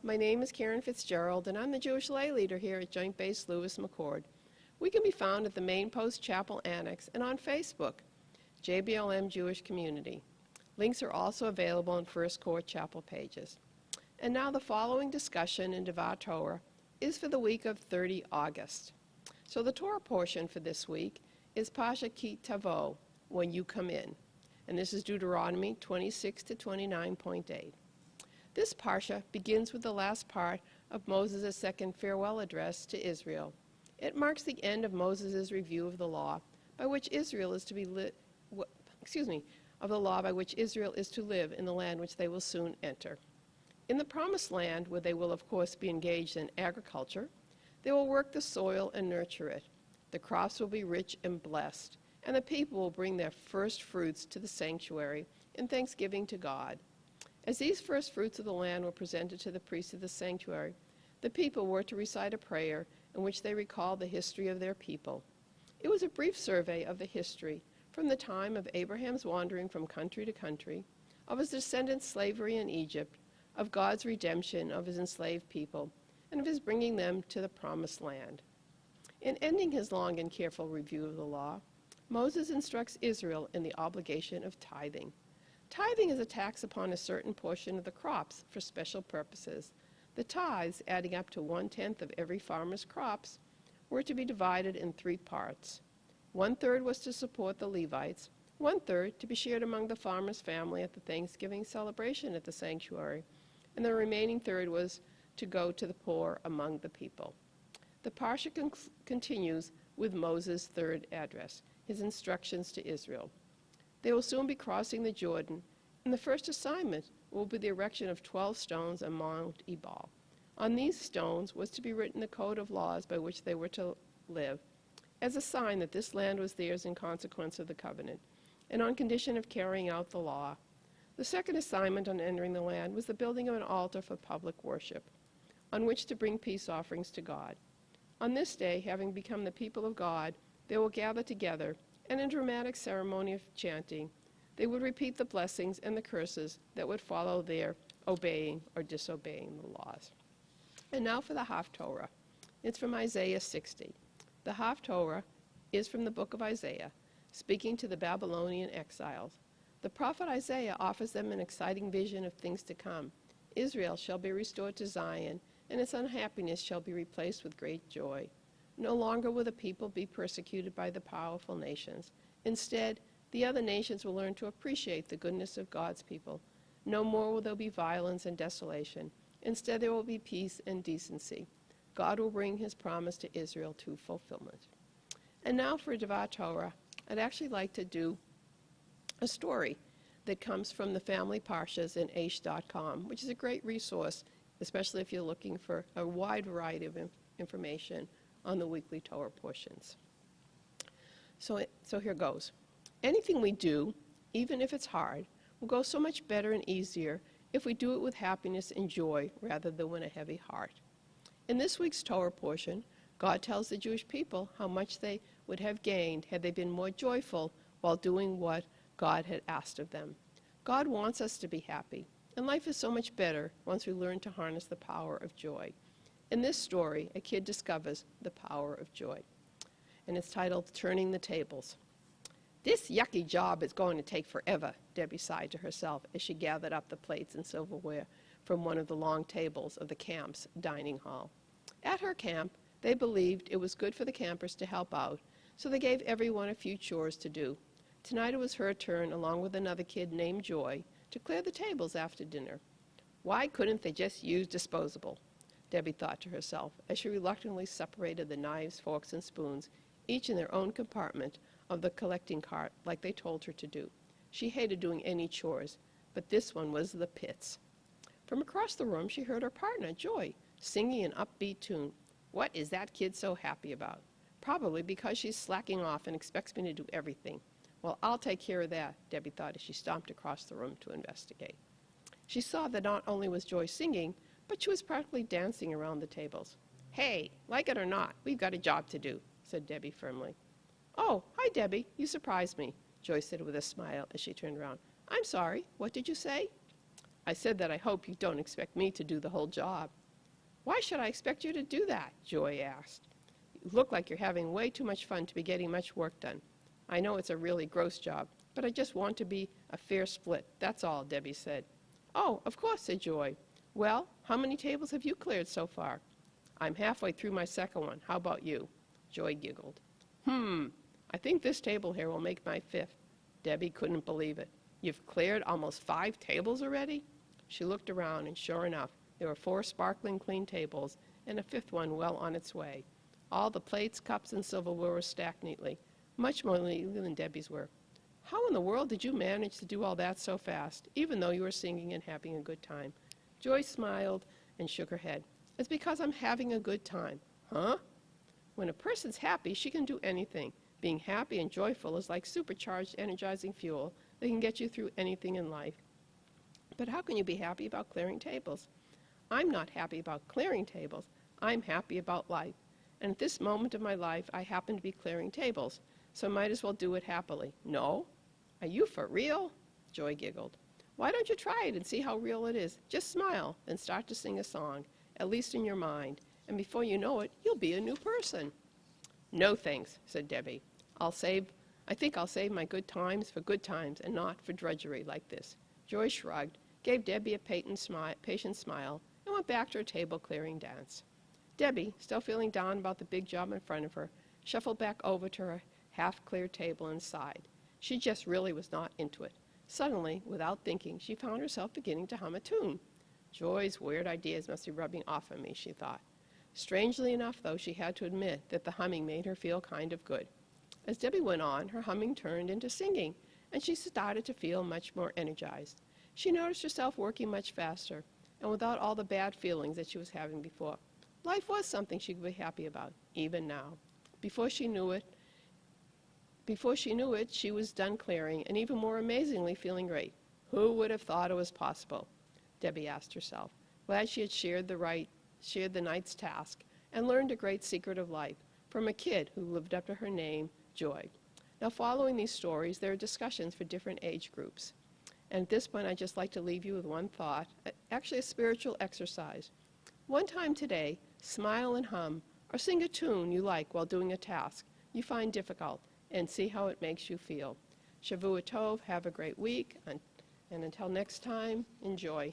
my name is Karen Fitzgerald, and I'm the Jewish lay leader here at Joint Base Lewis McChord. We can be found at the Main Post Chapel Annex and on Facebook, JBLM Jewish Community. Links are also available on First Court Chapel pages. And now the following discussion in Devar Torah is for the week of 30 August. So the Torah portion for this week is Pasha Ki Tavo, when you come in. And this is Deuteronomy 26 to 29.8. This Parsha begins with the last part of Moses' second farewell address to Israel. It marks the end of Moses' review of the law by which Israel is to live in the land which they will soon enter. In the Promised Land, where they will of course be engaged in agriculture, they will work the soil and nurture it. The crops will be rich and blessed, and the people will bring their first fruits to the sanctuary in thanksgiving to God. As these first fruits of the land were presented to the priests of the sanctuary, the people were to recite a prayer in which they recalled the history of their people. It was a brief survey of the history from the time of Abraham's wandering from country to country, of his descendants' slavery in Egypt, of God's redemption of his enslaved people, and of his bringing them to the Promised Land. In ending his long and careful review of the law, Moses instructs Israel in the obligation of tithing. Tithing is a tax upon a certain portion of the crops for special purposes. The tithes, adding up to 1/10 of every farmer's crops, were to be divided in 3 parts. 1/3 was to support the Levites, 1/3 to be shared among the farmer's family at the Thanksgiving celebration at the sanctuary, and the remaining third was to go to the poor among the people. The Parsha continues with Moses' third address, his instructions to Israel. They will soon be crossing the Jordan, and the first assignment will be the erection of 12 stones on Mount Ebal. On these stones was to be written the code of laws by which they were to live, as a sign that this land was theirs in consequence of the covenant, and on condition of carrying out the law. The second assignment on entering the land was the building of an altar for public worship, on which to bring peace offerings to God. On this day, having become the people of God, they will gather together, and in dramatic ceremony of chanting, they would repeat the blessings and the curses that would follow their obeying or disobeying the laws. And now for the Haftorah. It's from Isaiah 60. The Haftorah is from the book of Isaiah, speaking to the Babylonian exiles. The prophet Isaiah offers them an exciting vision of things to come. Israel shall be restored to Zion, and its unhappiness shall be replaced with great joy. No longer will the people be persecuted by the powerful nations. Instead, the other nations will learn to appreciate the goodness of God's people. No more will there be violence and desolation. Instead, there will be peace and decency. God will bring his promise to Israel to fulfillment. And now for Devar Torah, I'd actually like to do a story that comes from the Family Parshas in aish.com, which is a great resource, especially if you're looking for a wide variety of information on the weekly Torah portions. So here goes. Anything we do, even if it's hard, will go so much better and easier if we do it with happiness and joy rather than with a heavy heart. In this week's Torah portion, God tells the Jewish people how much they would have gained had they been more joyful while doing what God had asked of them. God wants us to be happy, and life is so much better once we learn to harness the power of joy. In this story, a kid discovers the power of joy, and it's titled Turning the Tables. This yucky job is going to take forever, Debbie sighed to herself as she gathered up the plates and silverware from one of the long tables of the camp's dining hall. At her camp, they believed it was good for the campers to help out, so they gave everyone a few chores to do. Tonight it was her turn, along with another kid named Joy, to clear the tables after dinner. Why couldn't they just use disposable? Debbie thought to herself as she reluctantly separated the knives, forks, and spoons, each in their own compartment of the collecting cart like they told her to do. She hated doing any chores, but this one was the pits. From across the room, she heard her partner, Joy, singing an upbeat tune. What is that kid so happy about? Probably because she's slacking off and expects me to do everything. Well, I'll take care of that, Debbie thought as she stomped across the room to investigate. She saw that not only was Joy singing, but she was practically dancing around the tables. Hey, like it or not, we've got a job to do, said Debbie firmly. Oh, hi, Debbie. You surprised me, Joy said with a smile as she turned around. I'm sorry. What did you say? I said that I hope you don't expect me to do the whole job. Why should I expect you to do that? Joy asked. You look like you're having way too much fun to be getting much work done. I know it's a really gross job, but I just want to be a fair split, that's all, Debbie said. Oh, of course, said Joy. Well, how many tables have you cleared so far? I'm halfway through my second one. How about you? Joy giggled. I think this table here will make my fifth. Debbie couldn't believe it. You've cleared almost 5 tables already? She looked around, and sure enough, there were 4 sparkling clean tables and a 5th one well on its way. All the plates, cups, and silverware were stacked neatly, much more neatly than Debbie's were. How in the world did you manage to do all that so fast, even though you were singing and having a good time? Joy smiled and shook her head. It's because I'm having a good time. Huh? When a person's happy, she can do anything. Being happy and joyful is like supercharged, energizing fuel that can get you through anything in life. But how can you be happy about clearing tables? I'm not happy about clearing tables. I'm happy about life. And at this moment of my life, I happen to be clearing tables, so I might as well do it happily. No? Are you for real? Joy giggled. Why don't you try it and see how real it is? Just smile, then start to sing a song, at least in your mind, and before you know it, you'll be a new person. No thanks, said Debbie. I think I'll save my good times for good times and not for drudgery like this. Joy shrugged, gave Debbie a patient smile, and went back to her table clearing dance. Debbie, still feeling down about the big job in front of her, shuffled back over to her half-cleared table and sighed. She just really was not into it. Suddenly, without thinking, she found herself beginning to hum a tune. Joy's weird ideas must be rubbing off on me, she thought. Strangely enough, though, she had to admit that the humming made her feel kind of good. As Debbie went on, her humming turned into singing, and she started to feel much more energized. She noticed herself working much faster, and without all the bad feelings that she was having before. Life was something she could be happy about, even now. Before she knew it, she was done clearing, and even more amazingly feeling great. Who would have thought it was possible? Debbie asked herself, glad she had shared the night's task, and learned a great secret of life from a kid who lived up to her name, Joy. Now, following these stories, there are discussions for different age groups. And at this point, I'd just like to leave you with one thought, actually a spiritual exercise. One time today, smile and hum, or sing a tune you like while doing a task you find difficult, and see how it makes you feel. Shavua Tov, have a great week, and until next time, enjoy.